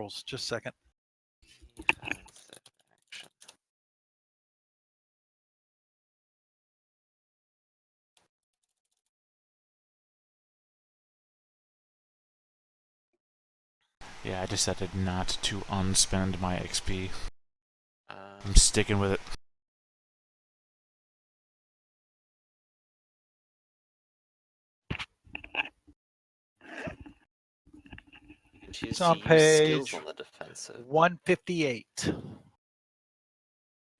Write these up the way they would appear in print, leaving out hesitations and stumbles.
rerolls. Just a second. Defensive action. Yeah, I decided not to unspend my XP. Uh, I'm sticking with it. you can choose It's to on use skills page on the defensive. 158.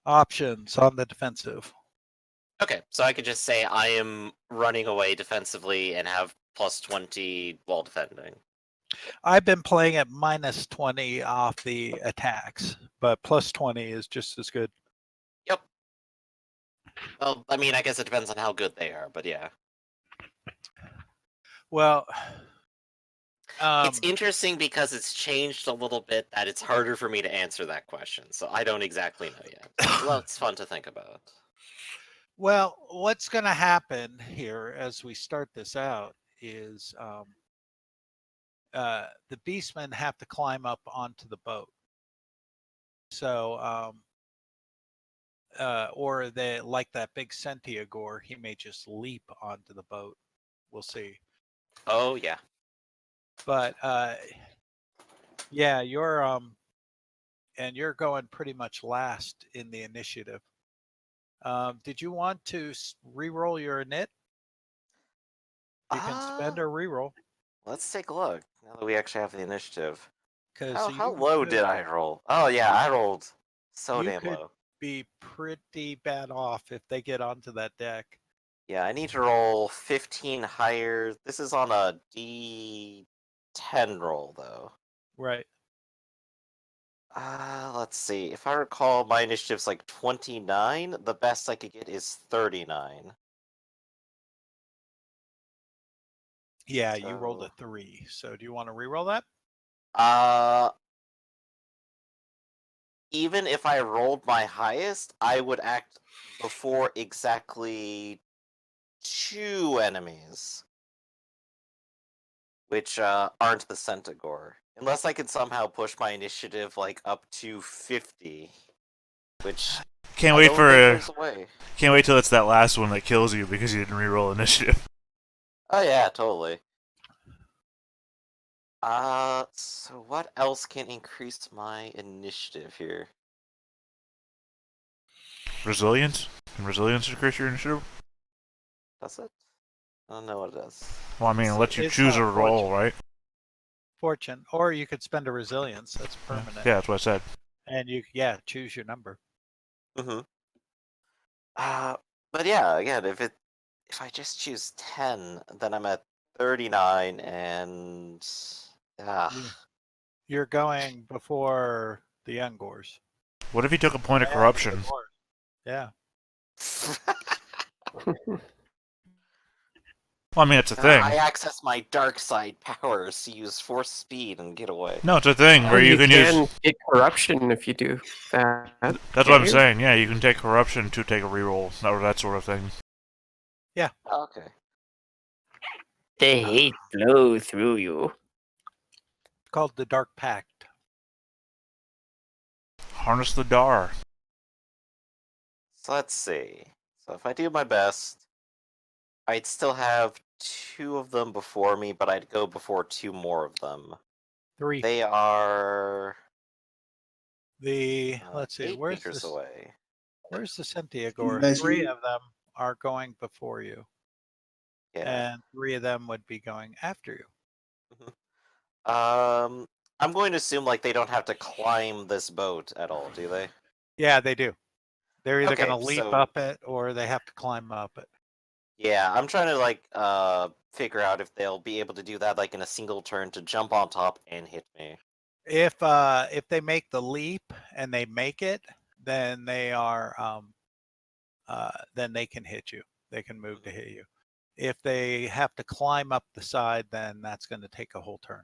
Options on the defensive. Okay, so I could just say I am running away defensively and have plus 20 while defending. I've been playing at minus 20 off the attacks, but plus 20 is just as good. Yep. Well, I mean, I guess it depends on how good they are, but yeah. Well, It's interesting because it's changed a little bit that it's harder for me to answer that question, so I don't exactly know yet. Well, it's fun to think about. well, what's going to happen here as we start this out is the beastmen have to climb up onto the boat. So, or they like that big Centiagore, he may just leap onto the boat. We'll see. Oh, yeah. But yeah, you're going pretty much last in the initiative. Did you want to re-roll your init? You can spend or re-roll. Let's take a look, now that we actually have the initiative. Because How low did I roll? Oh, yeah, I rolled so damn low. Be pretty bad off if they get onto that deck. Yeah, I need to roll 15 higher. This is on a D10 roll, though. Right. Let's see. If I recall, my initiative's like 29. The best I could get is 39. Yeah, you rolled a 3. So do you want to re-roll that? Even if I rolled my highest, I would act before exactly 2 enemies, which aren't the Centaur. Unless I could somehow push my initiative like up to 50, which Can't wait till it's that last one that kills you because you didn't reroll initiative. Oh yeah, totally. So what else can increase my initiative here? Resilience? Can resilience increase your initiative? Does it? I don't know what it does. Well, I mean, it lets you choose a roll, right? Fortune. Or you could spend a resilience. That's permanent. Yeah, that's what I said. And you, choose your number. Mm-hmm. But yeah, again, if I just choose 10, then I'm at 39, and You're going before the Ungors. What if you took a point of corruption? Yeah. Well, I mean, it's a thing. I access my dark side powers to use force speed and get away. No, it's a thing where you can use get corruption if you do that. That's what I'm saying. Yeah, you can take corruption to take a reroll or that sort of thing. Yeah. Okay. The hate flow through you. It's called the Dark Pact. Harness the Dar. So let's see. So if I do my best, I'd still have 2 of them before me, but I'd go before 2 more of them. 3. They are let's see, 8 meters away. Where's the Centiagore? 3 of them are going before you. Yeah. And 3 of them would be going after you. Mm-hmm. I'm going to assume like they don't have to climb this boat at all, do they? Yeah, they do. They're either Okay, going to leap up it or they have to climb up it. Yeah, I'm trying to like figure out if they'll be able to do that like in a single turn to jump on top and hit me. If they make the leap and they make it, then they are then they can hit you. They can move to hit you. If they have to climb up the side, then that's going to take a whole turn.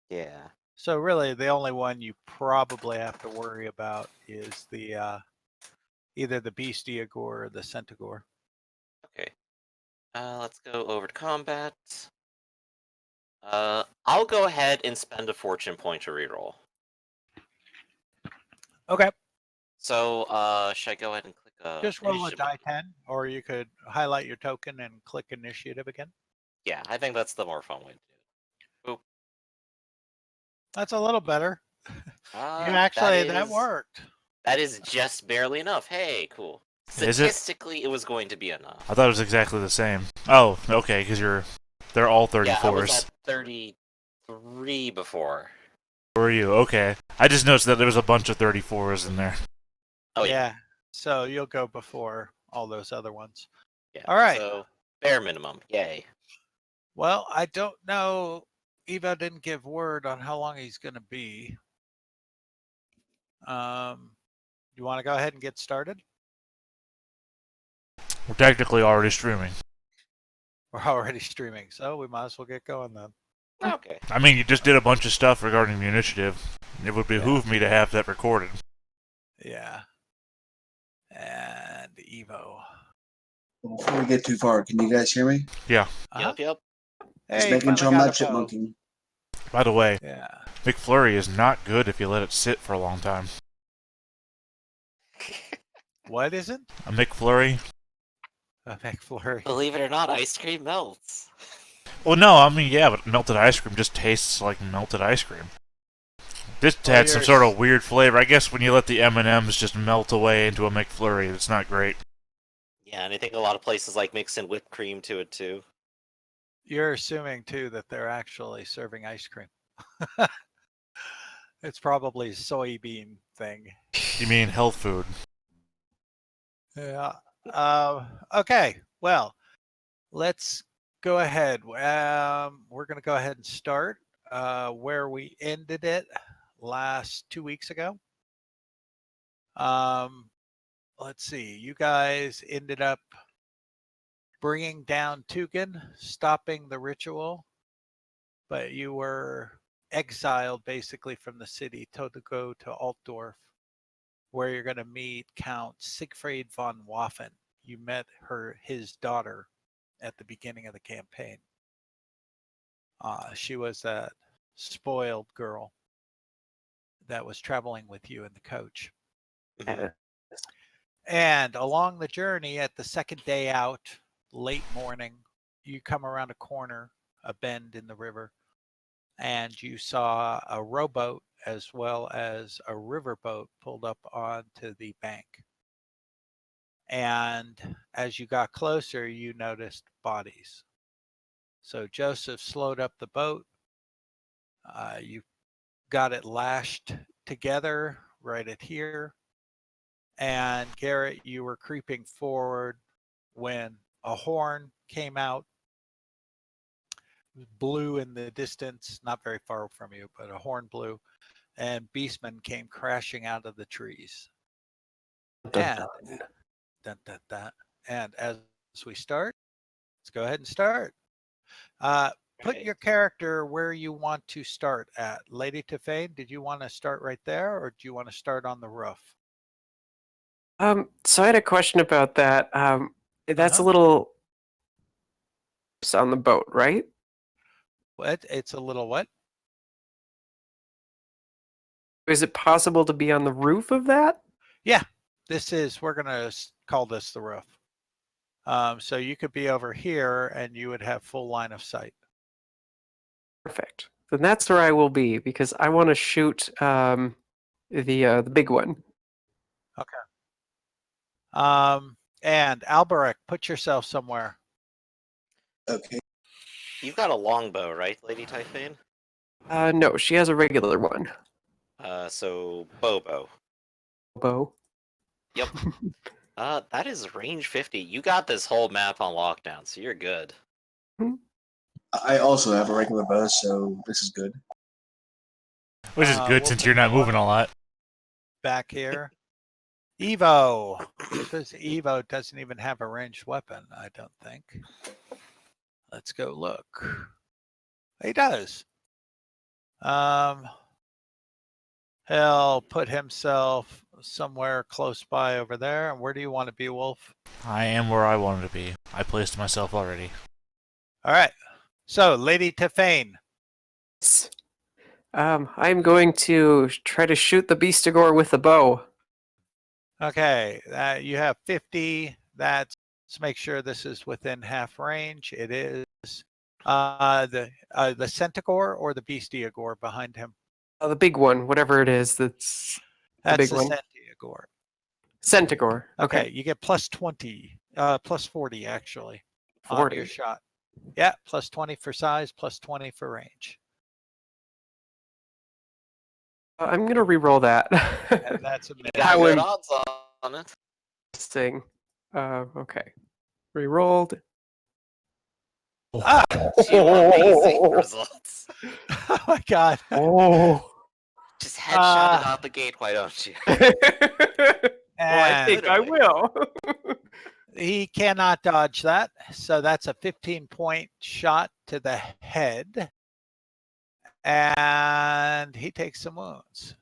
Yeah. So really, the only one you probably have to worry about is the either the Bestiagore or the Centaur. Okay. Let's go over to combat. I'll go ahead and spend a fortune point to reroll. Okay. So, should I go ahead and click Just roll a initiative? die 10, or you could highlight your token and click initiative again. Yeah, I think that's the more fun way to do it. That's a little better. That That is worked. that is just barely enough. Hey, cool. Is it? Statistically, it was going to be enough. I thought it was exactly the same. Oh, okay, because they're all 34s. Yeah, I was at 33 before. Were you? Okay. I just noticed that there was a bunch of 34s in there. Oh yeah. So you'll go before all those other ones. Yeah. All right. So bare minimum. Yay. Well, I don't know. Evo didn't give word on how long he's going to be. You want to go ahead and get started? We're technically already streaming. We're already streaming, so we might as well get going then. Okay. I mean, you just did a bunch of stuff regarding the initiative. It would behoove me to have that recorded. Yeah. And Evo. Before we get too far, can you guys hear me? Yeah. Uh-huh. Yep. Just Hey, making sure I'm finally not got a bow. chipmunking. By the way, Yeah. McFlurry is not good if you let it sit for a long time. What is it? A McFlurry? A McFlurry. Believe it or not, ice cream melts. Well, no, I mean, yeah, but melted ice cream just tastes like melted ice cream. This had some sort of weird flavor. I guess when you let the M&Ms just melt away into a McFlurry, it's not great. Yeah, and I think a lot of places like mix in whipped cream to it too. You're assuming too that they're actually serving ice cream. It's probably a soybean thing. You mean health food? Yeah. Okay. Well, let's go ahead. We're going to go ahead and start where we ended it last 2 weeks ago. Let's see. You guys ended up bringing down Tugan, stopping the ritual, but you were exiled basically from the city to go to Altdorf, where you're going to meet Count Siegfried von Waffen. You met his daughter at the beginning of the campaign. She was that spoiled girl that was traveling with you in the coach. And along the journey, at the second day out, late morning, you come around a corner, a bend in the river, and you saw a rowboat as well as a riverboat pulled up onto the bank. And as you got closer, you noticed bodies. So Joseph slowed up the boat. You got it lashed together right at here. And Garrett, you were creeping forward when a horn came out, blew in the distance, not very far from you, but a horn blew, and Beastmen came crashing out of the trees. And, and as we start, let's go ahead and start. Put your character where you want to start at. Lady Tefane, did you want to start right there, or do you want to start on the roof? So I had a question about that. That's a little... It's on the boat, right? What? It's a little what? Is it possible to be on the roof of that? Yeah, we're going to call this the roof. So you could be over here and you would have full line of sight. Perfect. Then that's where I will be, because I want to shoot the big one. Okay. And Alberic, put yourself somewhere. Okay. You've got a longbow, right, Lady Typhane? No, she has a regular one. So Bobo. Bow. Yep. That is range 50. You got this whole map on lockdown, so you're good. I also have a regular bow, so this is good. Which is good since you're not moving a lot. Back here. Evo. Because Evo doesn't even have a ranged weapon, I don't think. Let's go look. He does. He'll put himself somewhere close by over there. And where do you want to be, Wolf? I am where I wanted to be. I placed myself already. All right. So, Lady Tefane. I'm going to try to shoot the Beastigore with the bow. Okay, you have 50. Let's make sure this is within half range. It is. The Centaur or the Beastiagore behind him? The big one, whatever it is, that's the That's big the one. Centaur. Centaur. Okay, you get plus 20, plus 40 actually on 40. your shot. Yeah, plus 20 for size, plus 20 for range. I'm gonna re-roll that. And that's a You miss. got How good odds on it. Interesting. Okay. Re-rolled. Ah! Two amazing results. Oh my god. Oh. Just headshot it out the gate, why don't you? Well, I think I Literally. will. He cannot dodge that. So that's a 15-point shot to the head. And he takes some wounds.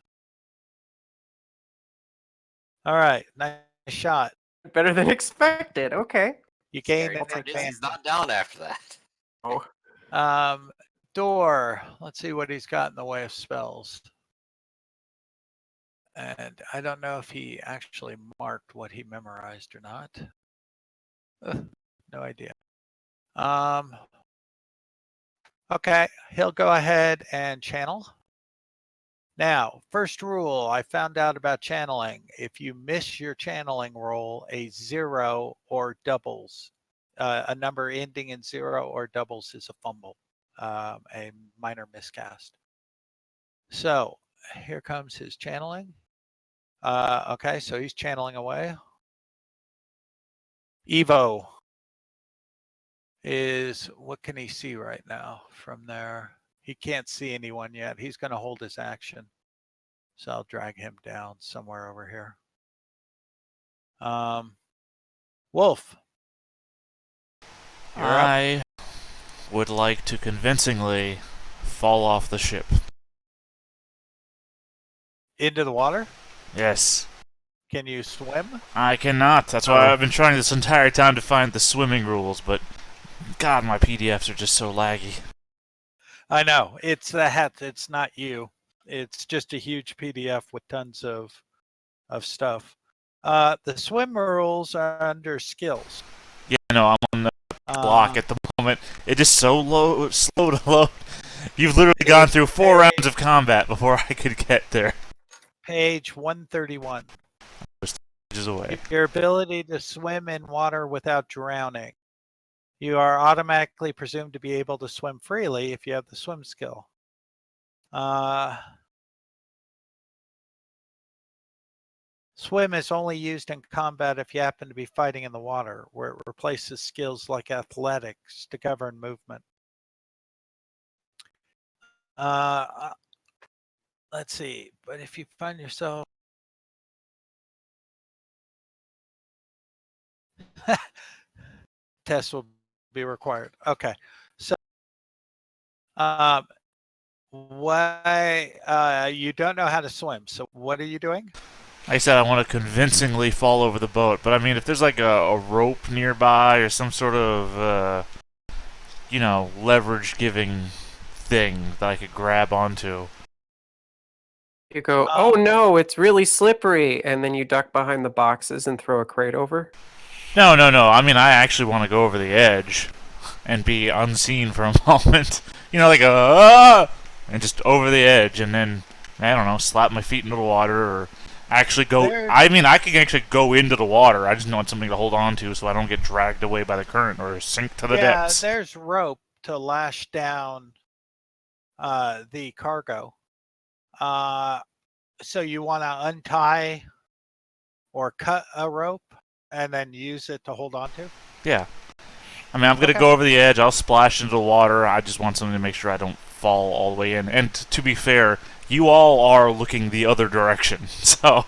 All right, nice shot. Better than expected. Okay. You gain Scary an part is advantage. he's not down after that. Oh. Door. Let's see what he's got in the way of spells. And I don't know if he actually marked what he memorized or not. No idea. Okay, he'll go ahead and channel. Now, first rule I found out about channeling. If you miss your channeling roll, a 0 or doubles, a number ending in 0 or doubles is a fumble, a minor miscast. So here comes his channeling. Okay, so he's channeling away. Evo is, what can he see right now from there? He can't see anyone yet. He's going to hold his action. So I'll drag him down somewhere over here. Wolf. You're up. I would like to convincingly fall off the ship. Into the water? Yes. Can you swim? I cannot. That's why I've been trying this entire time to find the swimming rules, but God, my PDFs are just so laggy. I know. It's the hat. It's not you. It's just a huge PDF with tons of stuff. The swim rules are under skills. Yeah, no, I'm on the block at the moment. It is so slow to load. You've literally gone through 4 rounds of combat before I could get there. Page 131. Pages away. Your ability to swim in water without drowning. You are automatically presumed to be able to swim freely if you have the swim skill. Swim is only used in combat if you happen to be fighting in the water, where it replaces skills like athletics to govern movement. Let's see, but if you find yourself... Test will be required. Okay, so why you don't know how to swim? So what are you doing? Like I said, I want to convincingly fall over the boat, but I mean, if there's like a rope nearby or some sort of, leverage-giving thing that I could grab onto. You go, oh no, it's really slippery, and then you duck behind the boxes and throw a crate over. No. I mean, I actually want to go over the edge and be unseen for a moment. And just over the edge, and then, I don't know, slap my feet into the water, or actually go... I mean, I can actually go into the water. I just want something to hold on to so I don't get dragged away by the current or sink to the depths. Yeah, there's rope to lash down the cargo. So you want to untie or cut a rope and then use it to hold on to? Yeah. I mean, I'm going to go over the edge. I'll splash into the water. I just want something to make sure I don't fall all the way in. And to be fair, you all are looking the other direction, so...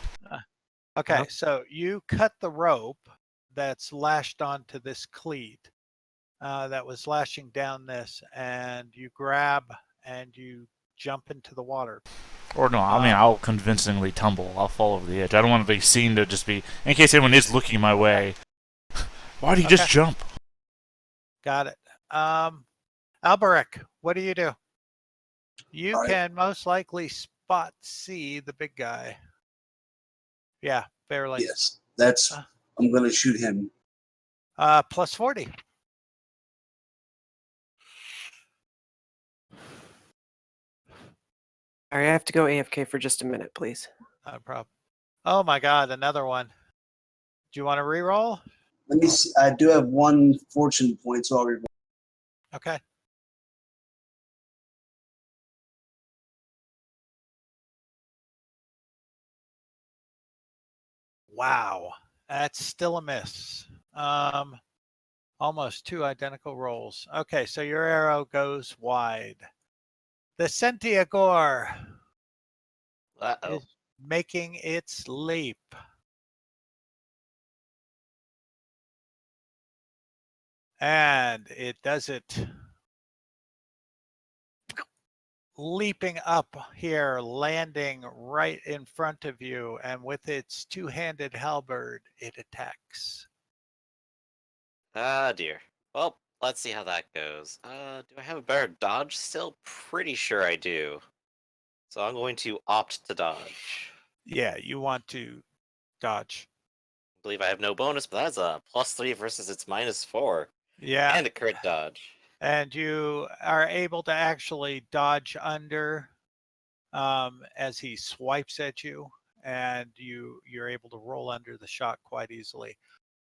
Okay, so you cut the rope that's lashed onto this cleat that was lashing down this, and you grab and you jump into the water. Or no, I mean, I'll convincingly tumble. I'll fall over the edge. I don't want to be seen to just be... In case anyone is looking my way. Why do you just jump? Got it. Alberic, what do you do? You All right. can most likely spot see the big guy. Yeah, barely. Yes, that's. Uh, I'm gonna shoot him. Plus 40. All right, I have to go AFK for just a minute, please. Not a problem. Oh my God, another one. Do you want to re-roll? Let me see. I do have one fortune point, so I'll re- Okay. Wow, that's still a miss. Almost two identical rolls. Okay, so your arrow goes wide. The Centiagore Uh-oh. is making its leap. And it does it leaping up here, landing right in front of you, and with its two-handed halberd, it attacks. Ah, dear. Well, let's see how that goes. Do I have a better dodge still? Pretty sure I do. So I'm going to opt to dodge. Yeah, you want to dodge. I believe I have no bonus, but that's a +3 versus its -4. Yeah, And a crit dodge. and you are able to actually dodge under as he swipes at you, and you're able to roll under the shot quite easily.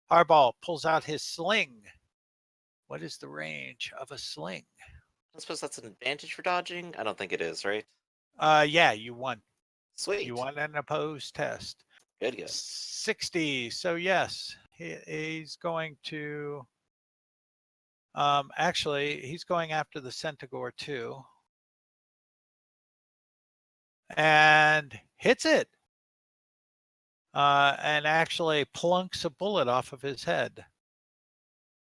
Harball pulls out his sling. What is the range of a sling? I suppose that's an advantage for dodging? I don't think it is, right? Yeah, you won. Sweet. You won an opposed test. Good, good. 60. So yes, he's going to. Actually, he's going after the Centaur too, and hits it. And actually plunks a bullet off of his head.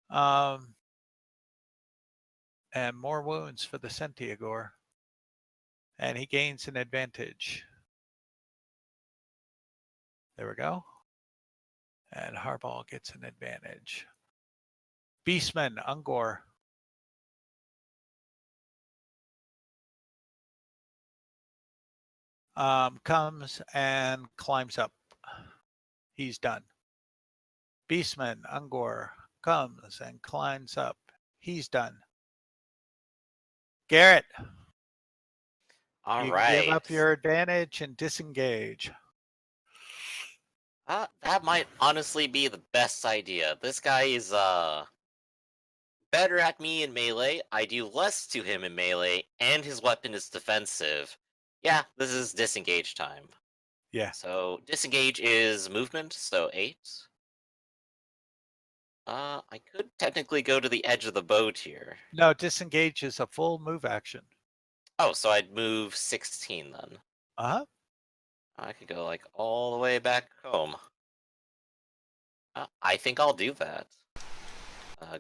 And more wounds for the Centiagore. And he gains an advantage. There we go. And Harball gets an advantage. Beastman, Ungor. Comes and climbs up. He's done. Beastman, Ungor, comes and climbs up. He's done. Garrett, All you right. give up your advantage and disengage. That might honestly be the best idea. This guy is better at me in melee. I do less to him in melee, and his weapon is defensive. Yeah, this is disengage time. Yeah. So disengage is movement, so 8. I could technically go to the edge of the boat here. No, disengage is a full move action. Oh, so I'd move 16 then. Uh-huh. I could go like all the way back home. I think I'll do that.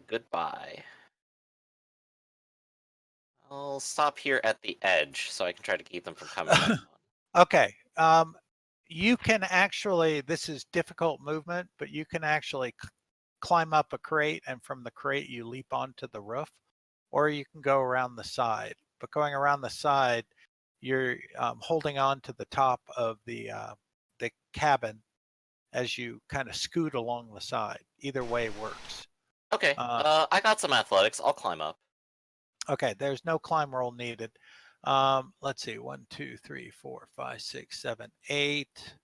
Goodbye. I'll stop here at the edge so I can try to keep them from coming back on. Okay. You can actually, this is difficult movement, but you can actually climb up a crate, and from the crate you leap onto the roof, or you can go around the side. But going around the side, you're holding on to the top of the cabin as you kind of scoot along the side. Either way works. Okay, I got some athletics. I'll climb up. Okay, there's no climb roll needed. Let's see, 1, 2, 3, 4, 5, 6, 7, 8.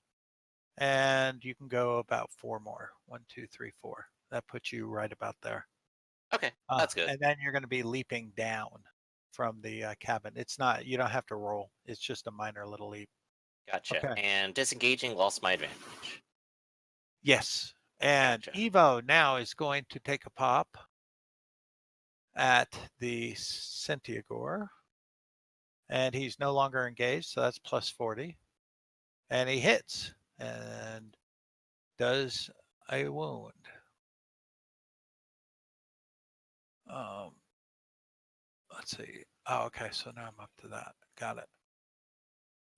And you can go about 4 more. 1, 2, 3, 4. That puts you right about there. Okay, that's good. And then you're going to be leaping down from the cabin. It's not, you don't have to roll. It's just a minor little leap. Gotcha. Okay. And disengaging lost my advantage. Yes. And Gotcha. Evo now is going to take a pop at the Centiagore. And he's no longer engaged, so that's plus 40. And he hits and does a wound. Let's see. Oh, okay. So now I'm up to that. Got it.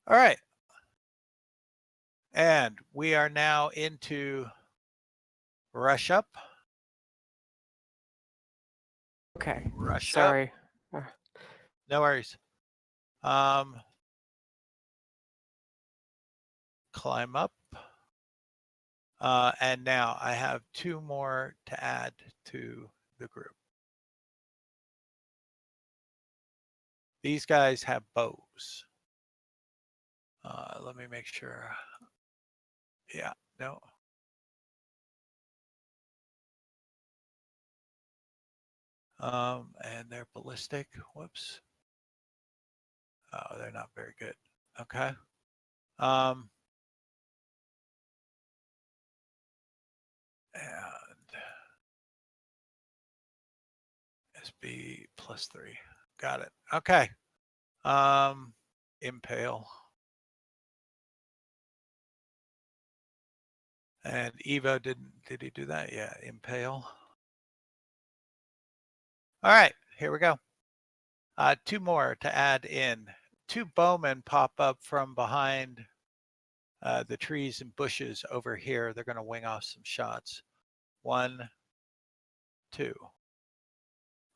All right. And we are now into rush up. Okay. Rush up. Sorry. No worries. Climb up. And now I have 2 more to add to the group. These guys have bows. Let me make sure. Yeah, no. And they're ballistic. Whoops. Oh, they're not very good. Okay. And SB +3. Got it. Okay. Impale. And Evo did he do that? Yeah, impale. All right, here we go. 2 more to add in. 2 bowmen pop up from behind the trees and bushes over here. They're going to wing off some shots. 1, 2.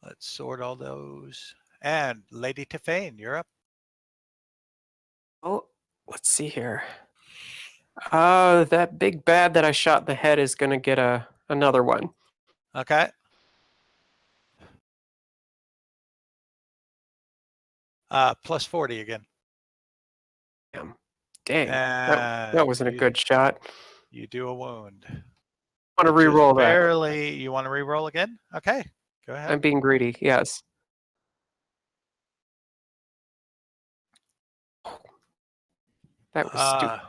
Let's sort all those. And Lady Tefane, you're up. Oh, let's see here. That big bad that I shot in the head is going to get another one. Okay. +40 again. Dang, that And wasn't a good shot. You do a wound. I want to re-roll that. Barely. You want to re-roll again? Okay, go ahead. I'm being greedy, yes. That was stupid.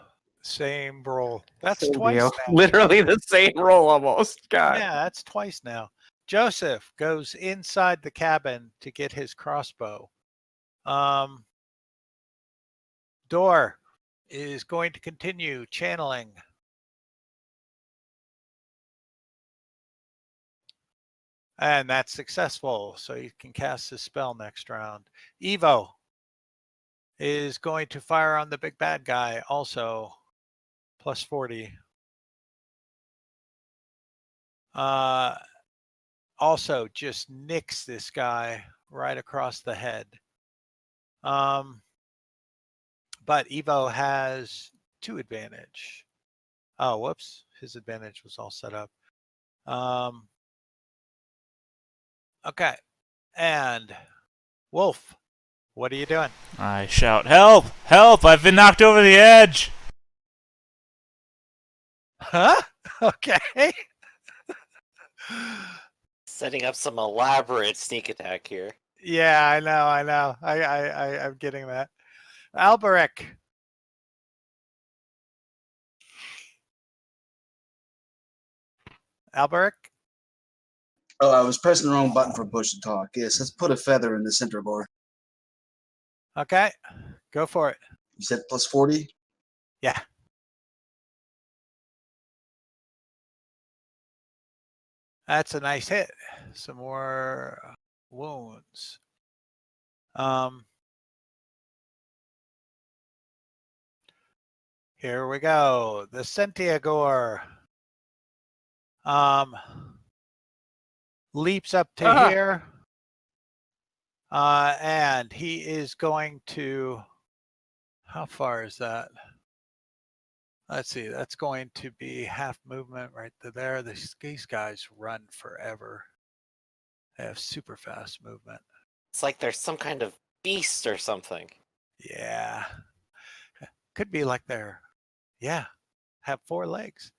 Same roll. That's Same twice deal. now. Literally the same roll almost. God. Yeah, that's twice now. Joseph goes inside the cabin to get his crossbow. Door is going to continue channeling. And that's successful, so you can cast his spell next round. Evo is going to fire on the big bad guy, also +40. Also just nicks this guy right across the head. But Evo has 2 advantage. Oh, whoops. His advantage was all set up. Okay. And Wolf, what are you doing? I shout, "Help! Help! I've been knocked over the edge!" Huh? Okay. Setting up some elaborate sneak attack here. Yeah, I know. I'm getting that. Alberic. Alberic? Oh, I was pressing the wrong button for Bush to talk. Yes, let's put a feather in the center bar. Okay, go for it. You said +40? Yeah. That's a nice hit. Some more wounds. Here we go. The Centiagore leaps up to here. And he is going to, how far is that? Let's see, that's going to be half movement right there. These guys run forever. They have super fast movement. It's like there's some kind of beast or something. Yeah. Could be like have 4 legs.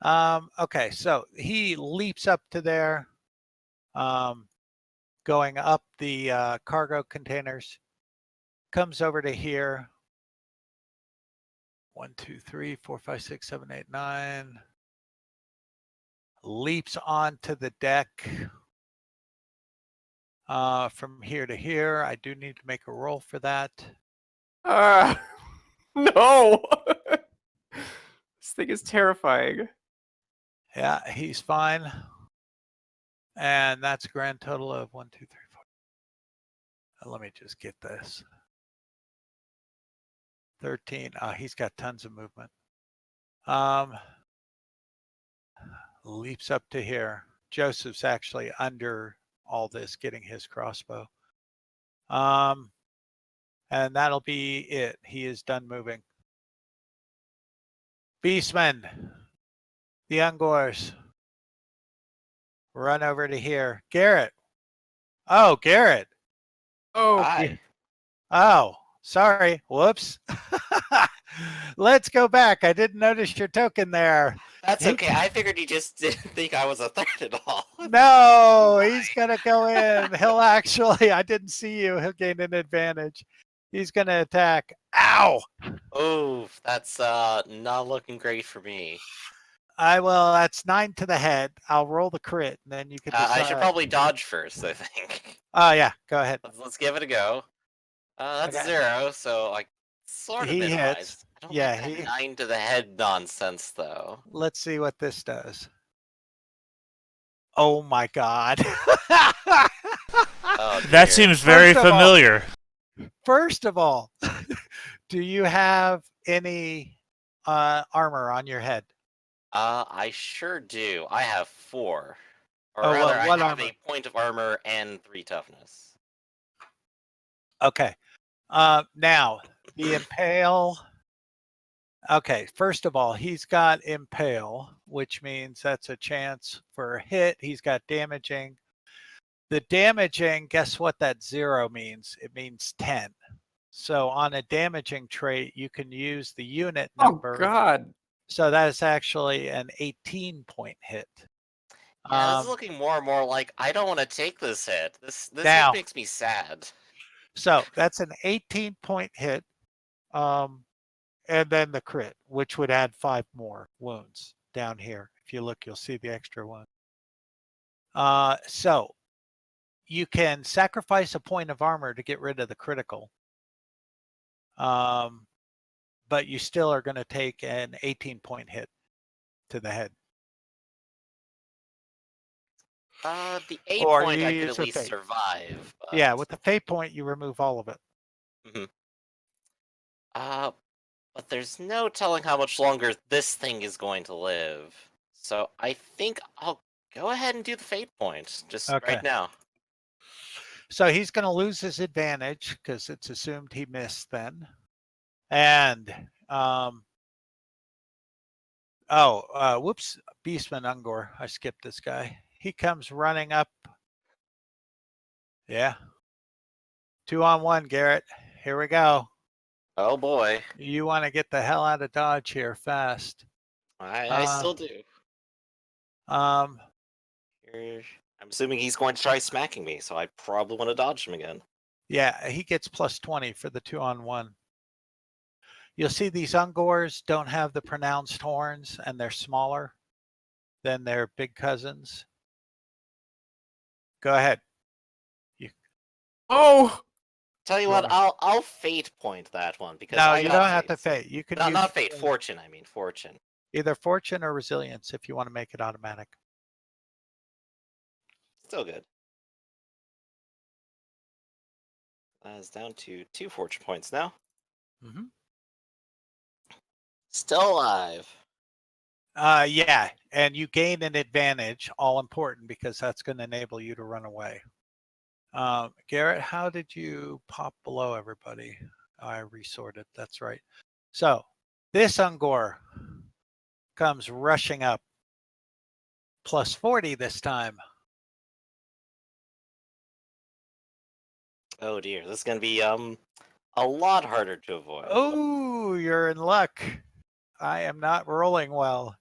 Okay, so he leaps up to there, going up the cargo containers, comes over to here. 1, 2, 3, 4, 5, 6, 7, 8, 9. Leaps onto the deck from here to here. I do need to make a roll for that. No. This thing is terrifying. Yeah, he's fine. And that's a grand total of 1, 2, 3, 4. Let me just get this. 13. He's got tons of movement. Leaps up to here. Joseph's actually under all this, getting his crossbow. And that'll be it. He is done moving. Beastmen, the Ungors, run over to here. Garrett. Oh, Garrett. Oh, Hi. Oh, sorry. Whoops. Let's go back. I didn't notice your token there. That's He- okay. I figured you just didn't think I was a threat at all. No, he's going to go in. He'll actually, I didn't see you. He'll gain an advantage. He's going to attack. Ow. Oh, that's not looking great for me. That's 9 to the head. I'll roll the crit, and then you can decide. I should probably dodge first, I think. Oh, yeah. Go ahead. Let's give it a go. That's Okay. 0, so I sort of He minimized. hits. I don't Yeah, like that 9 to the head nonsense, though. Let's see what this does. Oh, my God. Oh, That dear. seems very First of all- familiar. First of all, do you have any armor on your head? I sure do. I have 4. Or Oh, rather, what I have armor? a point of armor and 3 toughness. Okay. Now, the impale. Okay, first of all, he's got impale, which means that's a chance for a hit. He's got damaging. The damaging, guess what that 0 means? It means 10. So on a damaging trait, you can use the unit number. oh God. So that is actually an 18-point hit. Yeah, this is looking more and more like I don't want to take this hit. This Now- hit makes me sad. So that's an 18-point hit. And then the crit, which would add 5 more wounds down here. If you look, you'll see the extra one. So you can sacrifice a point of armor to get rid of the critical. But you still are going to take an 18-point hit to the head. The 8 Or point you I could use at a least fate. survive. But... Yeah, with the fate point, you remove all of it. But there's no telling how much longer this thing is going to live. So I think I'll go ahead and do the fate point just Okay. right now. So he's going to lose his advantage because it's assumed he missed then. And, whoops, Beastman Ungor. I skipped this guy. He comes running up. Yeah. 2-on-1, Garrett. Here we go. Oh boy. You want to get the hell out of Dodge here fast. I still do. Um, I'm assuming he's going to try smacking me, so I probably want to dodge him again. yeah, he gets plus 20 for the 2-on-1. You'll see these Ungors don't have the pronounced horns, and they're smaller than their big cousins. Go ahead. Oh. Tell you what, I'll fate point that one because No, I you got don't have to fate. fate. You can Not, use not fate, fortune. I mean fortune. either fortune or resilience if you want to make it automatic. Still good. That is down to 2 fortune points now. Mm-hmm. Still alive. Yeah, and you gain an advantage, all important, because that's going to enable you to run away. Garrett, how did you pop below everybody? I resorted, that's right. So this Ungor comes rushing up. Plus 40 this time. Oh dear, this is gonna be a lot harder to avoid. Oh, you're in luck. I am not rolling well.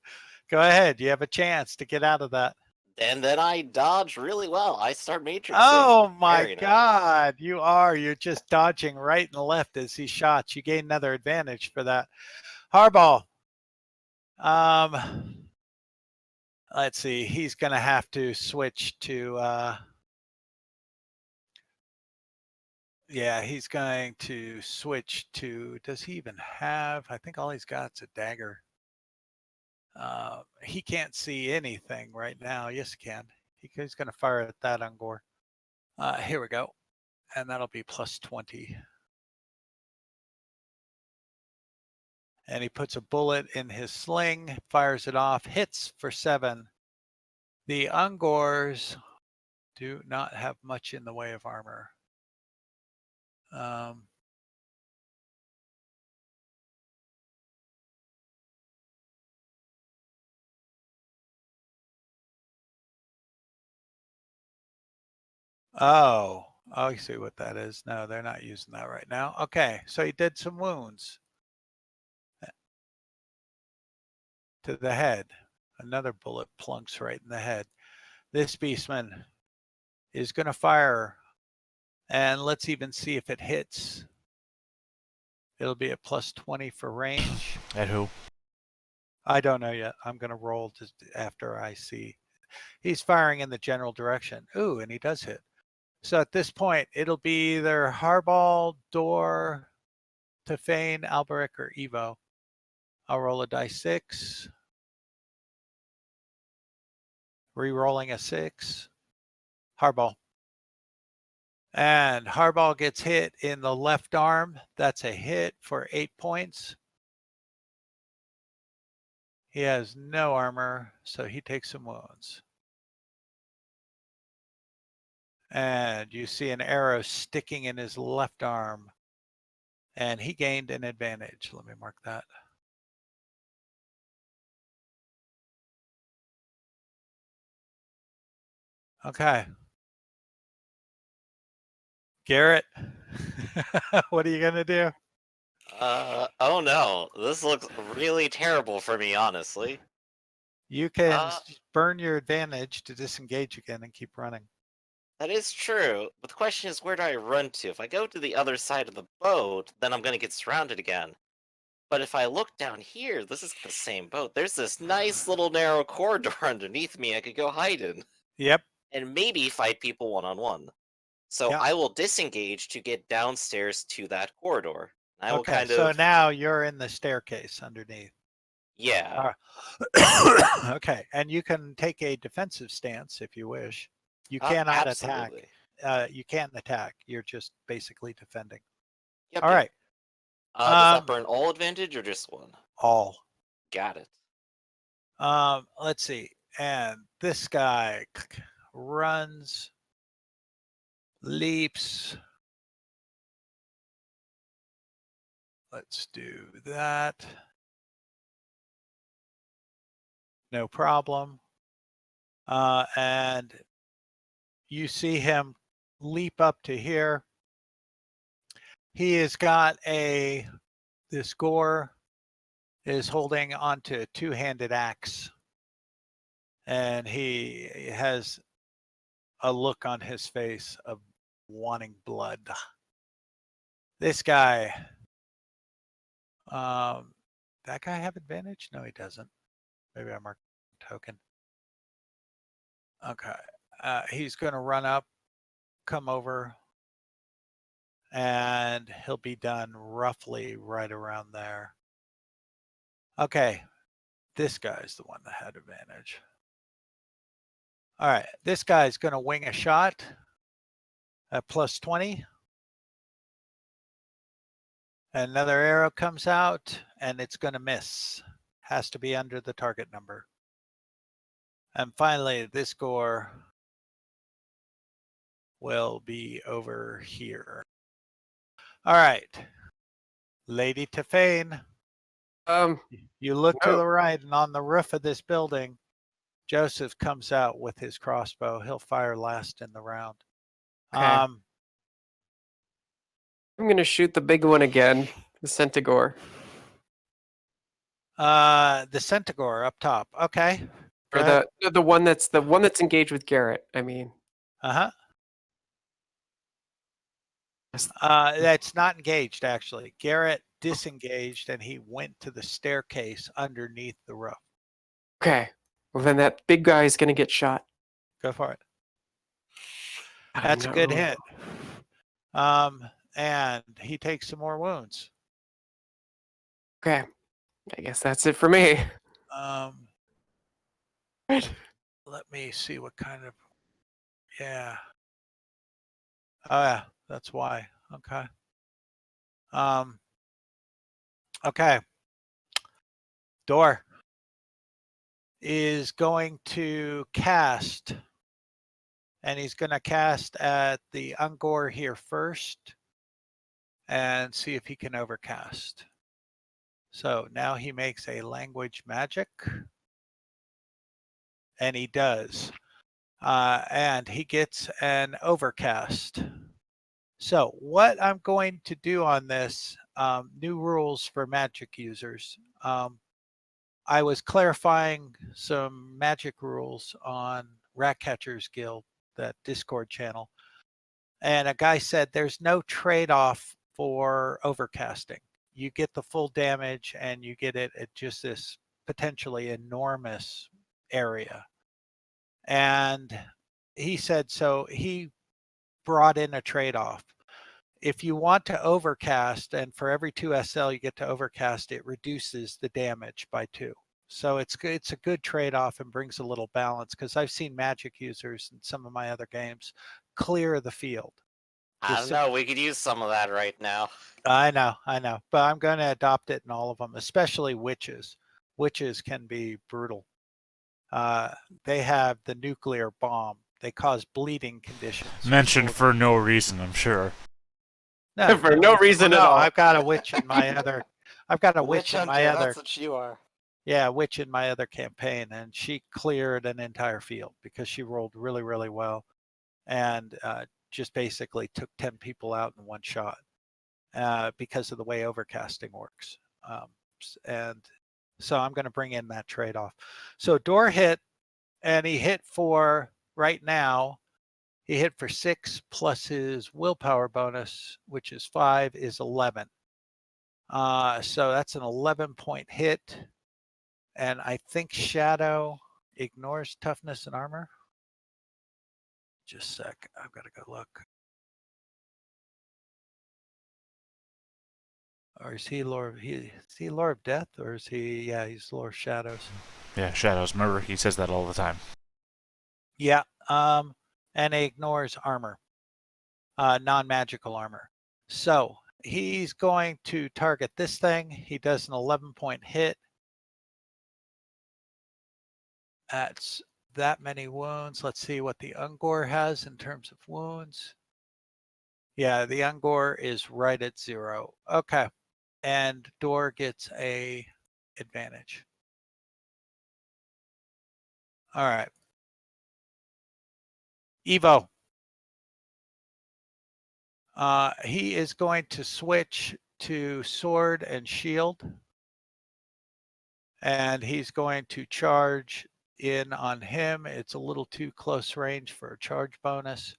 Go ahead. You have a chance to get out of that. And then I dodge really well. I start matrixing. Oh my Very nice. God. You are. You're just dodging right and left as he shots. You gain another advantage for that. Hardball. Let's see. He's going to have to switch to, yeah, he's going to switch to, does he even have, I think all he's got is a dagger. He can't see anything right now. Yes, he can. He's going to fire at that Ungor. Here we go. And that'll be plus 20. And he puts a bullet in his sling, fires it off, hits for 7. The Ungors do not have much in the way of armor. Oh, I see what that is. No, they're not using that right now. Okay, so he did some wounds to the head. Another bullet plunks right in the head. This beastman is going to fire, and let's even see if it hits. It'll be a +20 for range. At who? I don't know yet. I'm going to roll just after I see. He's firing in the general direction. Ooh, and he does hit. So at this point, it'll be either Harball, Door, Tefane, Alberic, or Evo. I'll roll a dice 6. Re-rolling a 6. Harball. And Harball gets hit in the left arm. That's a hit for 8 points. He has no armor, so he takes some wounds. And you see an arrow sticking in his left arm. And he gained an advantage. Let me mark that. Okay. Garrett, what are you going to do? Oh no, this looks really terrible for me, honestly. You can burn your advantage to disengage again and keep running. That is true, but the question is, where do I run to? If I go to the other side of the boat, then I'm gonna get surrounded again. But if I look down here, this is the same boat. There's this nice little narrow corridor underneath me I could go hide in. Yep. And maybe fight people one-on-one. So Yep. I will disengage to get downstairs to that corridor. I will kind so of... now you're in the staircase underneath. Yeah. Okay, and you can take a defensive stance if you wish. You cannot absolutely. attack. You can't attack. You're just basically defending. Yep, All right. Does that burn all advantage or just one? All. Got it. Let's see. And this guy runs, leaps. Let's do that. No problem. And you see him leap up to here. He has got this gore is holding onto a two-handed axe. And he has a look on his face of wanting blood. This guy, that guy have advantage? No, he doesn't. Maybe I marked token. Okay. He's going to run up, come over, and he'll be done roughly right around there. Okay. This guy's the one that had advantage. All right. This guy's going to wing a shot at +20. Another arrow comes out, and it's going to miss. Has to be under the target number. And finally, this gore will be over here. All right. Lady Tefane. You look to the right, and on the roof of this building, Joseph comes out with his crossbow. He'll fire last in the round. Okay. I'm going to shoot the big one again, the Centaur. The Centaur up top. Okay. Or the one that's engaged with Garrett, I mean. Uh-huh. That's not engaged, actually. Garrett disengaged, and he went to the staircase underneath the roof. Okay. Well, then that big guy is going to get shot. Go for it. That's a good hit. And he takes some more wounds. Okay. I guess that's it for me. Let me see what kind of... Yeah. Oh, yeah. That's why. Okay. Okay. Door is going to cast, and he's going to cast at the Ungor here first and see if he can overcast. So now he makes a language magic, and he does. and he gets an overcast. So what I'm going to do on this, new rules for magic users. I was clarifying some magic rules on Ratcatcher's Guild, that Discord channel. And a guy said there's no trade-off for overcasting. You get the full damage and you get it at just this potentially enormous area. And he said, so he brought in a trade-off. If you want to overcast, and for every 2 SL you get to overcast, it reduces the damage by 2. So it's a good trade-off and brings a little balance, because I've seen magic users in some of my other games clear the field. I don't know. We could use some of that right now. I know, but I'm going to adopt it in all of them, especially witches. Witches can be brutal. They have the nuclear bomb. They cause bleeding conditions. Mentioned for no reason, I'm sure. No, For no reason at all. I've got a witch in my other. I've got a witch in my other. That's what you are. Yeah, witch in my other campaign, and she cleared an entire field because she rolled really, really well, and just basically took 10 people out in one shot because of the way overcasting works. And so I'm going to bring in that trade-off. So Door hit, and he hit for right now. He hit for 6 plus his willpower bonus, which is 5, is 11. So that's an 11-point hit. And I think Shadow ignores toughness and armor. Just a sec. I've got to go look. Or is he Lord of Death, or is he? Yeah, he's Lord of Shadows. Yeah, Shadows. Remember, he says that all the time. Yeah. And he ignores armor, non-magical armor. So he's going to target this thing. He does an 11-point hit. That's that many wounds. Let's see what the Ungor has in terms of wounds. Yeah, the Ungor is right at 0. Okay. And Door gets a advantage. All right. Evo. He is going to switch to sword and shield. And he's going to charge in on him. It's a little too close range for a charge bonus,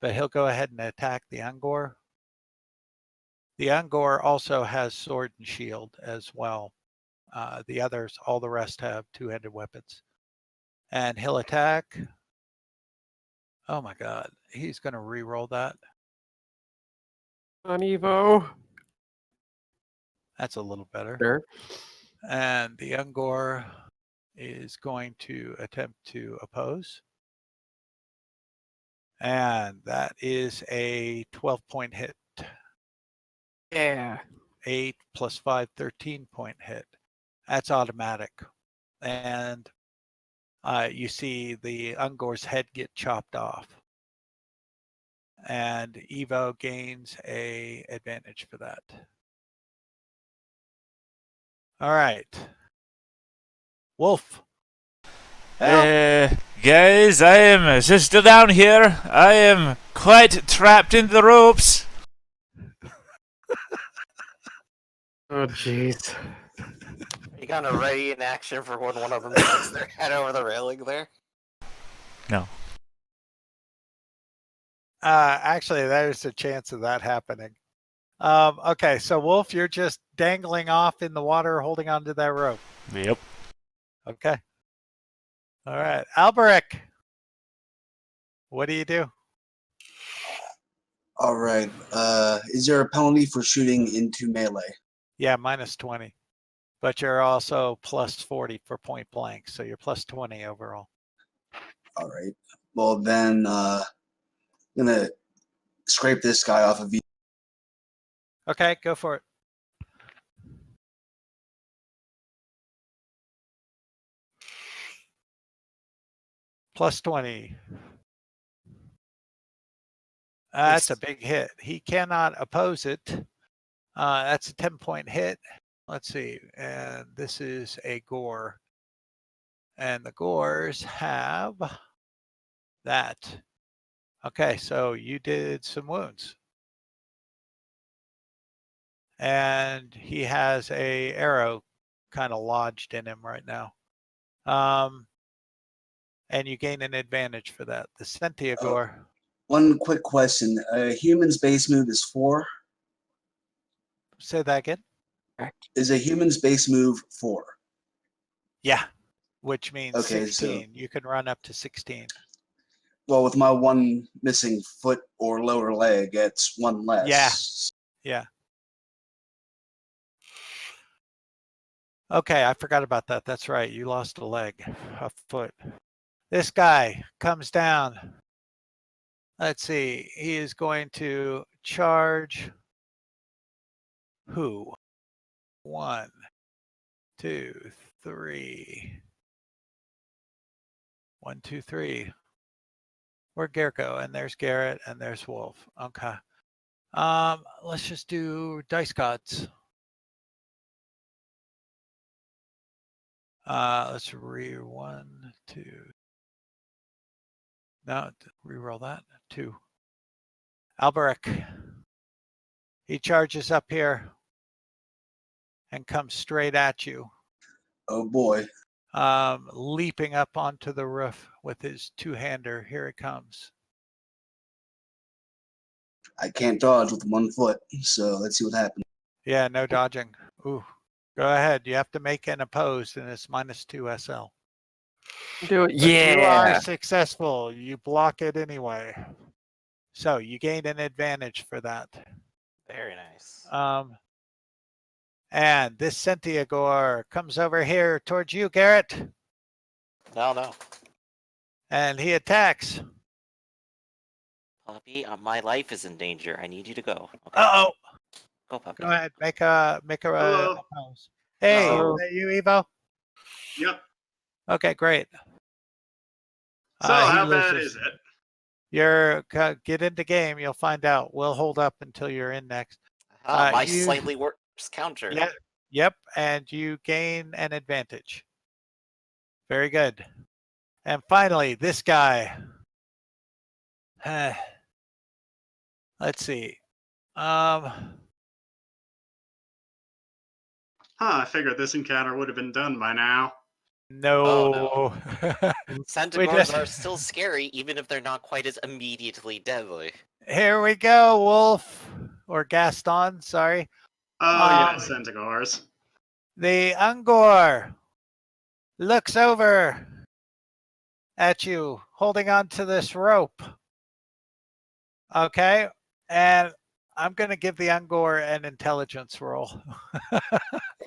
but he'll go ahead and attack the Ungor. The Ungor also has sword and shield as well. The others, all the rest have two-handed weapons. And he'll attack. Oh my God, he's going to re-roll that. On Evo. That's a little better. Sure. And the Ungor is going to attempt to oppose. And that is a 12-point hit. Yeah. 8 plus 5, 13-point hit. That's automatic. And you see the Ungor's head get chopped off. And Evo gains a advantage for that. All right. Wolf. Help. Guys, I am still down here. I am quite trapped in the ropes. Oh, jeez. You kind of ready in action for when one of them sticks their head over the railing there? No. Actually, there's a chance of that happening. Okay, so Wolf, you're just dangling off in the water, holding onto that rope. Yep. Okay. All right, Alberic. What do you do? All right. Is there a penalty for shooting into melee? Yeah, minus 20. But you're also plus 40 for point blank, so you're plus 20 overall. All right. Well, then I'm gonna scrape this guy off of you. Okay, go for it. Plus 20. That's a big hit. He cannot oppose it. That's a 10-point hit. Let's see. And this is a gore. And the gores have that. Okay, so you did some wounds. And he has a arrow kind of lodged in him right now. And you gain an advantage for that. The Centiagore. One quick question. A human's base move is 4? Say that again? Is a human's base move 4? Yeah, which means Okay, 16. You can run up to 16. Well, with my one missing foot or lower leg, it's 1 less. Yeah. Yeah. Okay, I forgot about that. That's right. You lost a leg, a foot. This guy comes down. Let's see. He is going to charge who? 1, 2, 3. 1, 2, 3. Where'd Garrett go? And there's Garrett, and there's Wolf. Okay. Let's just do dice gods. Let's re 1, 2. No, re-roll that. 2. Alberic. He charges up here and comes straight at you. Oh boy. Leaping up onto the roof with his two-hander. Here it comes. I can't dodge with 1 foot, so let's see what happens. Yeah, no dodging. Ooh. Go ahead. You have to make an opposed, and it's -2 SL. Do it. But you are Yeah. successful. You block it anyway. So you gained an advantage for that. Very nice. And this Centiagore comes over here towards you, Garrett, No. and he attacks. Puppy, my life is in danger. I need you to go. Okay. Uh-oh. Go, puppy. Go ahead. Make a Hello. oppose. Hey, Hello. is that you, Evo? Yep. Okay, great. So He how bad loses. is it? You're get into game. You'll find out. We'll hold up until you're in next. My you- slightly worse counter. Yeah. Yep. And you gain an advantage. Very good. And finally, this guy. Let's see. I figured this encounter would have been done by now. No. Centaurs are still scary, even if they're not quite as immediately deadly. Here we go, Wolf. Or Gaston, sorry. Oh yeah, Centaurs. The Ungor looks over at you, holding on to this rope. Okay. And I'm going to give the Ungor an intelligence roll.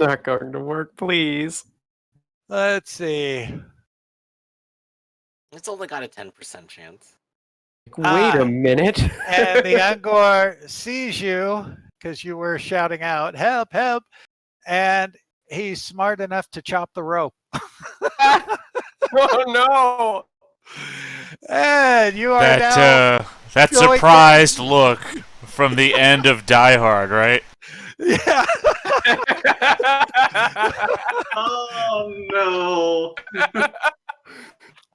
Not going to work, please. Let's see. It's only got a 10% chance. Wait a minute. And the Ungor sees you because you were shouting out, help, help. And he's smart enough to chop the rope. Oh no! And you are now. That going surprised look from the end of Die Hard, right? Yeah. Oh no.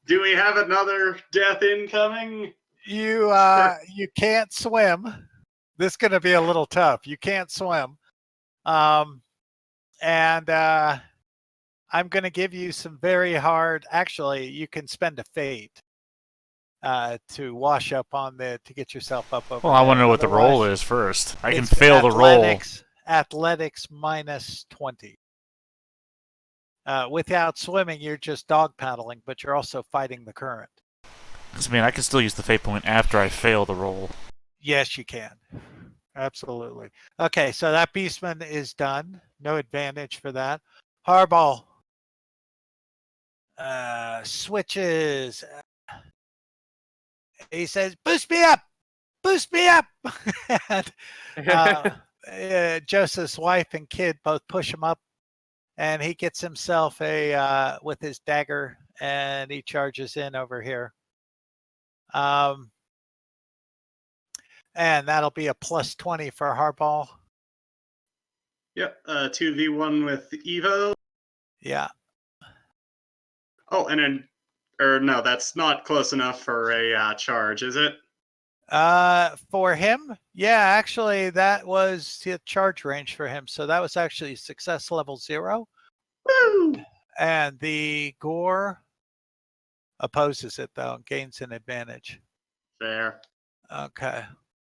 Do we have another death incoming? You can't swim. This is going to be a little tough. You can't swim. And I'm going to give you some very hard. Actually, you can spend a fate to wash up on to get yourself up over. Well, I want to know what the roll Otherwise, is first. I can it's fail the roll. Athletics -20. Without swimming, you're just dog paddling, but you're also fighting the current. I mean, I can still use the fate point after I fail the roll. Yes, you can. Absolutely. Okay, so that Beastman is done. No advantage for that. Harball switches. He says, "Boost me up! Boost me up!" And Joseph's wife and kid both push him up, and he gets himself with his dagger, and he charges in over here. And that'll be a +20 for Harball. Yep, 2v1 with Evo. Yeah. Oh, and then Or no, that's not close enough for a charge, is it? For him, yeah, actually, that was the charge range for him. So that was actually success level 0. Woo! And the gore opposes it, though, and gains an advantage. Fair. Okay.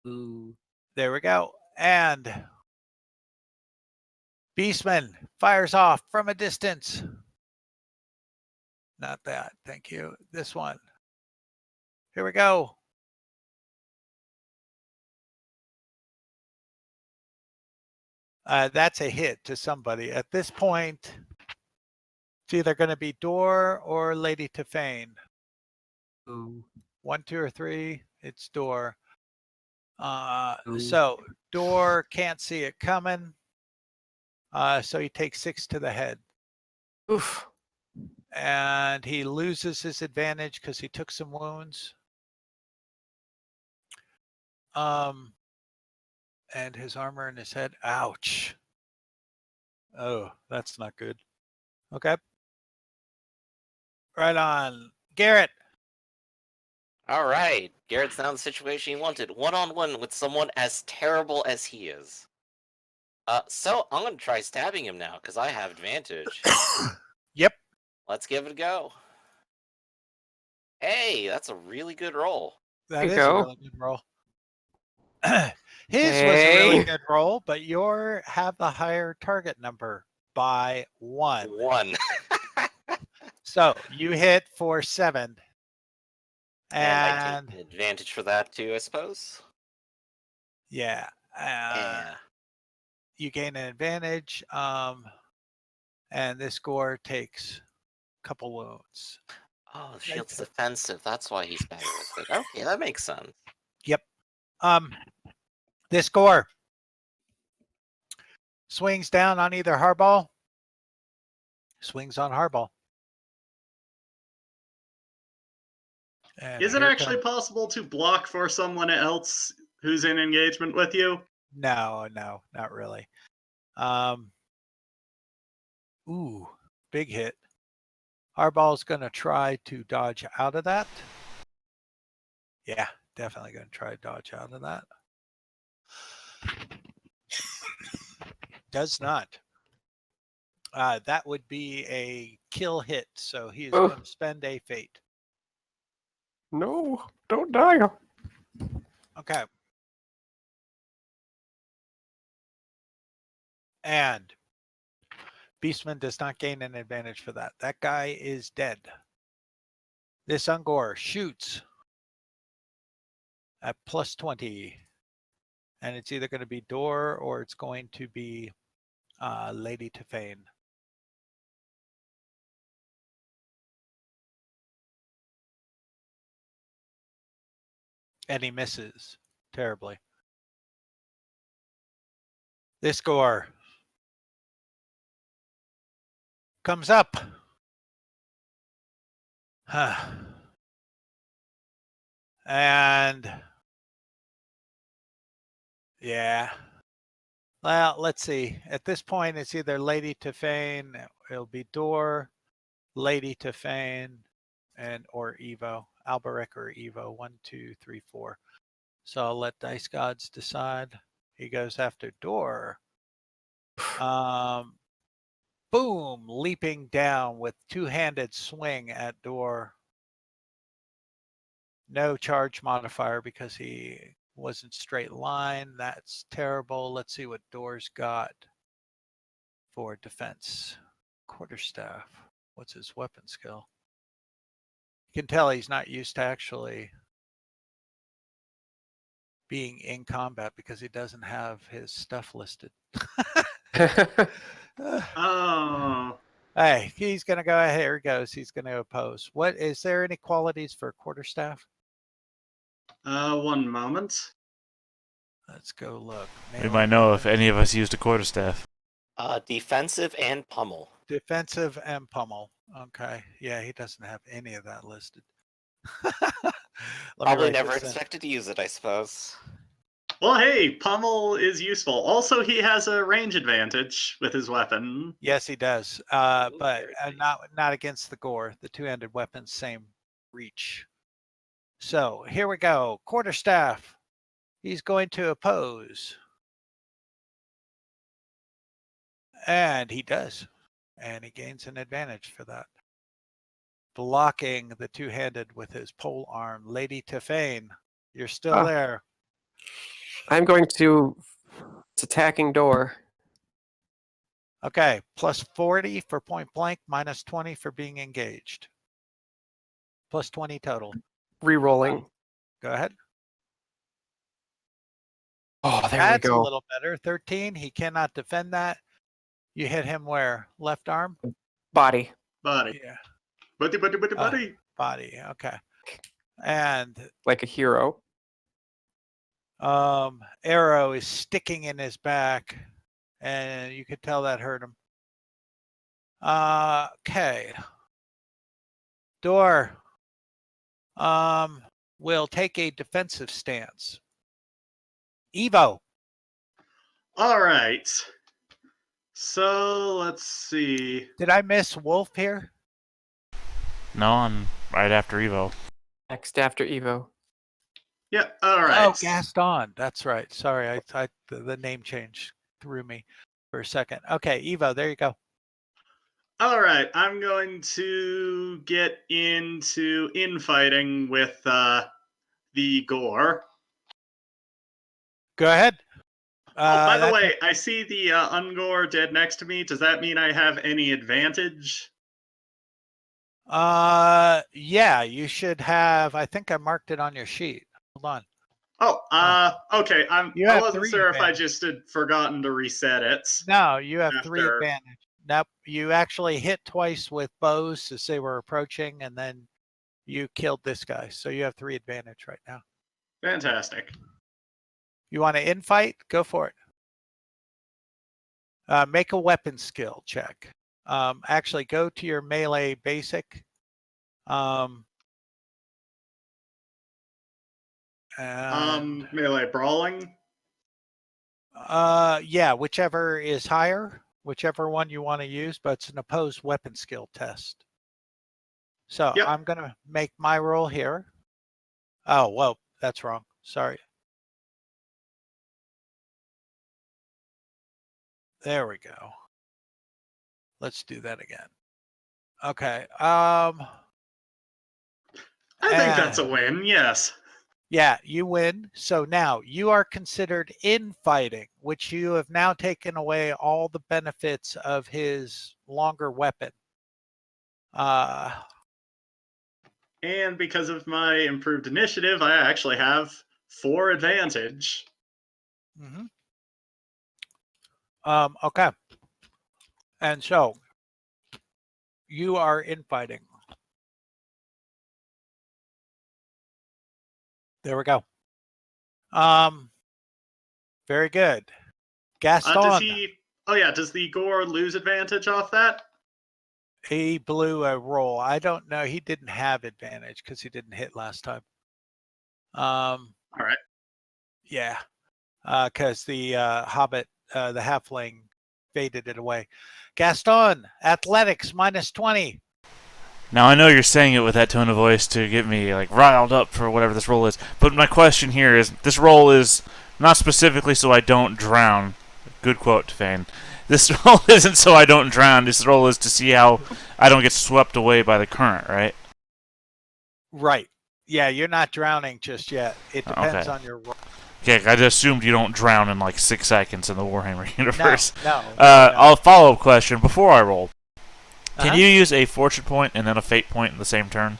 Ooh. There we go. And Beastman fires off from a distance. Not that. Thank you. This one. Here we go. That's a hit to somebody. At this point, it's either going to be Door or Lady Tefane. Ooh. 1, 2, or 3. It's Door. Ooh. So Door can't see it coming. So he takes 6 to the head. Oof. And he loses his advantage because he took some wounds. And his armor in his head. Ouch. Oh, that's not good. Okay. Right on. Garrett. All right, Garrett's now in the situation he wanted, one-on-one with someone as terrible as he is. So I'm gonna try stabbing him now because I have advantage. Yep. Let's give it a go. Hey, that's a really good roll. That There you is go. a really good roll. His was a really good roll, but your have the higher target number by 1. 1. So you hit for 7. And I And take an advantage for that too, I suppose. yeah, Yeah. you gain an advantage. And this score takes a couple wounds. Oh, the shield's defensive. That's why he's better with it. Okay, that makes sense. Yep. This score swings down on either Hardball. Swings on Hardball. And Is it here actually possible to block for someone else who's in engagement with you? No, not really. Ooh, big hit. Hardball's going to try to dodge out of that. Yeah, definitely going to try to dodge out of that. Does not. That would be a kill hit, so he is going to spend a fate. No, don't die. Okay. And Beastman does not gain an advantage for that. That guy is dead. This Ungor shoots at plus 20. And it's either going to be Door or it's going to be Lady Tefane. And he misses terribly. This gore comes up. And yeah. Well, let's see. At this point, it's either Lady Tefane, it'll be Door, Lady Tefane, and or Evo. Alberic or Evo. 1, 2, 3, 4. So I'll let Dice Gods decide. He goes after Door. Boom, leaping down with two-handed swing at Door. No charge modifier because he wasn't straight line. That's terrible. Let's see what Door's got for defense. Quarterstaff. What's his weapon skill? You can tell he's not used to actually being in combat because he doesn't have his stuff listed. Oh. Hey, he's going to go ahead. Here he goes. He's going to oppose. What is there any qualities for quarterstaff? 1 moment. Let's go look. We might know if any of us used a quarterstaff. Defensive and pummel. Defensive and pummel. Okay. Yeah, he doesn't have any of that listed. Probably never expected to use it, I suppose. Well, hey, pummel is useful. Also, he has a range advantage with his weapon. Yes, he does. Ooh, But very nice. not against the gore. The two-handed weapons, same reach. So here we go. Quarterstaff. He's going to oppose. And he does. And he gains an advantage for that. Blocking the two-handed with his pole arm. Lady Tefane, you're still Ah. there. I'm going to. It's attacking door. Okay, plus 40 for point blank, minus 20 for being engaged. Plus 20 total. Rerolling. Go ahead. Oh, there That's we a go. little better. 13. He cannot defend that. You hit him where? Left arm? Body. Buddy. Yeah. Buddy. Body. Okay. And Like a hero. arrow is sticking in his back, and you could tell that hurt him. Okay. Door will take a defensive stance. Evo. All right. So let's see. Did I miss Wolf here? No, I'm right after Evo. Next after Evo. Yeah. All right. Oh, Gaston. That's right. Sorry, the name change threw me for a second. Okay, Evo, there you go. All right. I'm going to get into infighting with the gore. Go ahead. By the that's way, I see the Ungore dead next to me. Does that mean I have any advantage? yeah, you should have. I think I marked it on your sheet. Hold on. Oh, okay. You I have wasn't 3 sure if I advantage. just had forgotten to reset it. No, you have 3 After- advantage. Nope, you actually hit twice with bows as they were approaching, and then you killed this guy. So you have 3 advantage right now. Fantastic. You want to infight? Go for it. Make a weapon skill check. Actually, go to your melee basic. And, Melee brawling. yeah, whichever is higher, whichever one you want to use, but it's an opposed weapon skill test. So Yep. I'm going to make my roll here. Oh, whoa, that's wrong. Sorry. There we go. Let's do that again. Okay. I think that's a win. Yes. Yeah, you win. So now you are considered infighting, which you have now taken away all the benefits of his longer weapon. And because of my improved initiative, I actually have 4 advantage. Mm-hmm. Okay. And so you are infighting. There we go. Very good. Gaston. Does the gore lose advantage off that? He blew a roll. I don't know. He didn't have advantage because he didn't hit last time. All right. Yeah. Because the Hobbit, the halfling, faded it away. Gaston, athletics minus 20. Now I know you're saying it with that tone of voice to get me like riled up for whatever this roll is, but my question here is: this roll is not specifically so I don't drown. Good quote, Fane. This roll isn't so I don't drown. This roll is to see how I don't get swept away by the current, right? Right. Yeah, you're not drowning just yet. It depends Okay. on your roll. Okay, I just assumed you don't drown in like 6 seconds in the Warhammer universe. No. I'll follow-up question before I roll. Can Uh-huh. you use a fortune point and then a fate point in the same turn?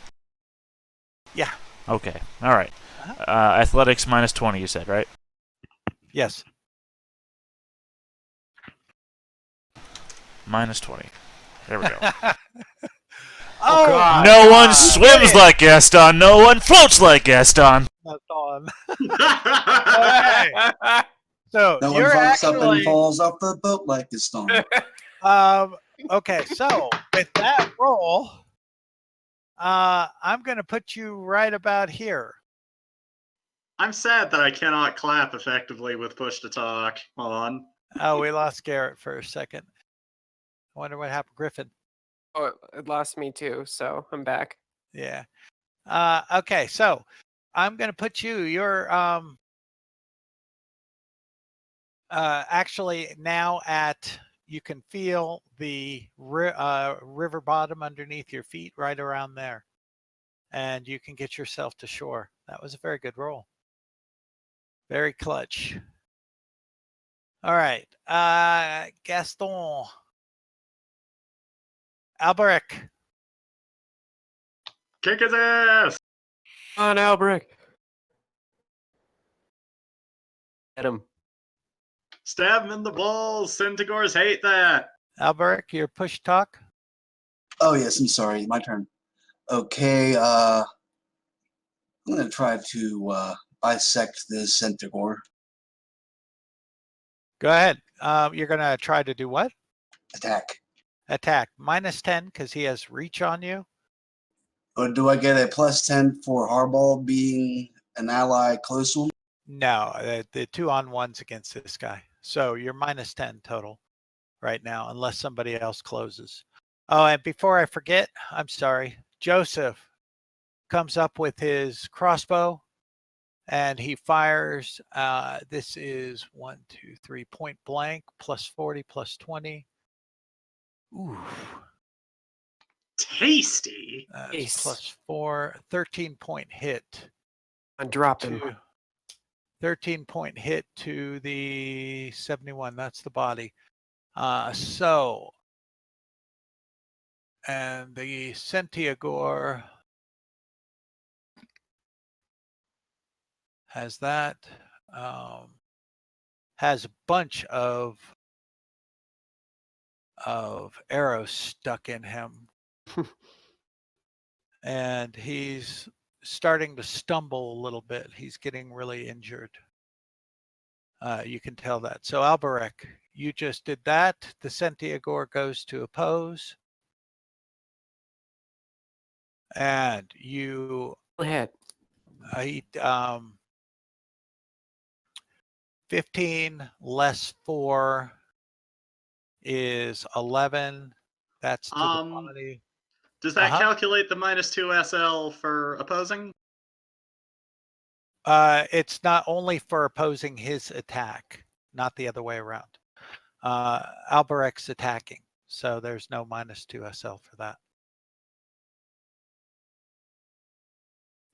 Yeah. Okay. All right. Uh-huh. Athletics minus 20, you said, right? Yes. Minus 20. There we go. Oh, God. No one swims like Gaston. No one floats like Gaston. Gaston. Okay. So No one you're funks up and actually falls off the boat like a stone. okay. So with that roll, I'm going to put you right about here. I'm sad that I cannot clap effectively with push to talk. Hold on. Oh, we lost Garrett for a second. I wonder what happened. Griffin. Oh, it lost me too, so I'm back. Yeah. Okay, so I'm gonna put you. You're actually now at. You can feel the river bottom underneath your feet, right around there, and you can get yourself to shore. That was a very good roll. Very clutch. All right, Gaston. Alberic. Kick his ass! On Albrecht. Get him. Stab him in the balls. Centaurs hate that. Alberic, your push talk. Oh yes, I'm sorry. My turn. Okay. I'm gonna try to bisect this centaur. Go ahead. You're gonna try to do what? Attack. Attack. -10 because he has reach on you. Or do I get a +10 for Hardball being an ally close one? No, the 2-on-1s against this guy. So you're -10 total right now, unless somebody else closes. Oh, and before I forget, I'm sorry. Joseph comes up with his crossbow and he fires. This is 1, 2, 3 point blank, +40, +20. Ooh. Tasty. It's Ace. +4, 13-point hit. And drop him. 13-point hit to the 71. That's the body. And the Centiagore has that. Has a bunch of arrows stuck in him. And he's starting to stumble a little bit. He's getting really injured. You can tell that. So Alberic, you just did that. The Centiagore goes to oppose. And you Hit. 15 less 4 is 11. That's to the body. Does that calculate the -2 SL for opposing? It's not only for opposing his attack, not the other way around. Alberic's attacking, so there's no -2 SL for that.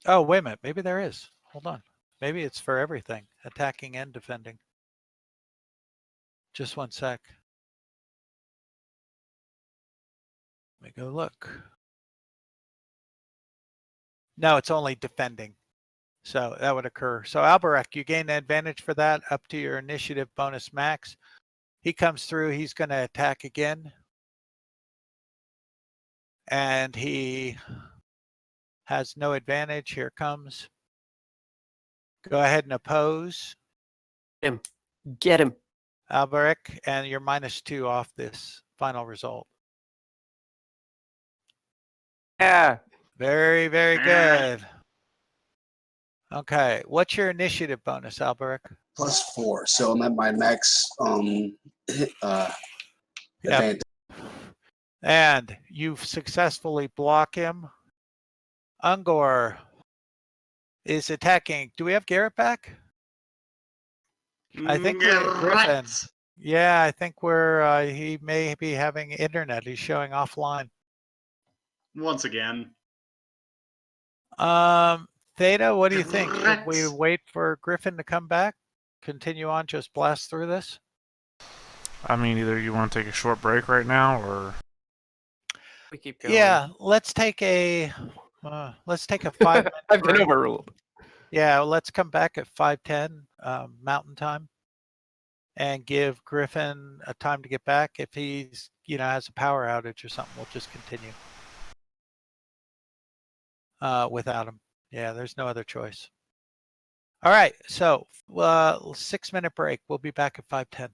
Oh, wait a minute. Maybe there is. Hold on. Maybe it's for everything, attacking and defending. Just one sec. Let me go look. No, it's only defending. So that would occur. So Alberic, you gain an advantage for that up to your initiative bonus max. He comes through. He's going to attack again. And he has no advantage. Here comes. Go ahead and oppose. Him. Get him. Alberic, and you're -2 off this final result. Yeah. Very, very good. Okay, what's your initiative bonus, Alberic? +4, so I'm at my max advantage. And you've successfully blocked him. Ungor is attacking. Do we have Garrett back? I think Griffin. Yeah, I think he may be having internet. He's showing offline. Once again. Theta, what do you think? Should we wait for Griffin to come back? Continue on, just blast through this? I mean, either you want to take a short break right now, or We keep going. Yeah, let's take a 5-minute I've been break. overruled. Yeah, let's come back at 5:10 Mountain Time and give Griffin a time to get back. If he's, has a power outage or something, we'll just continue without him. Yeah, there's no other choice. All right, so 6-minute break. We'll be back at 5:10.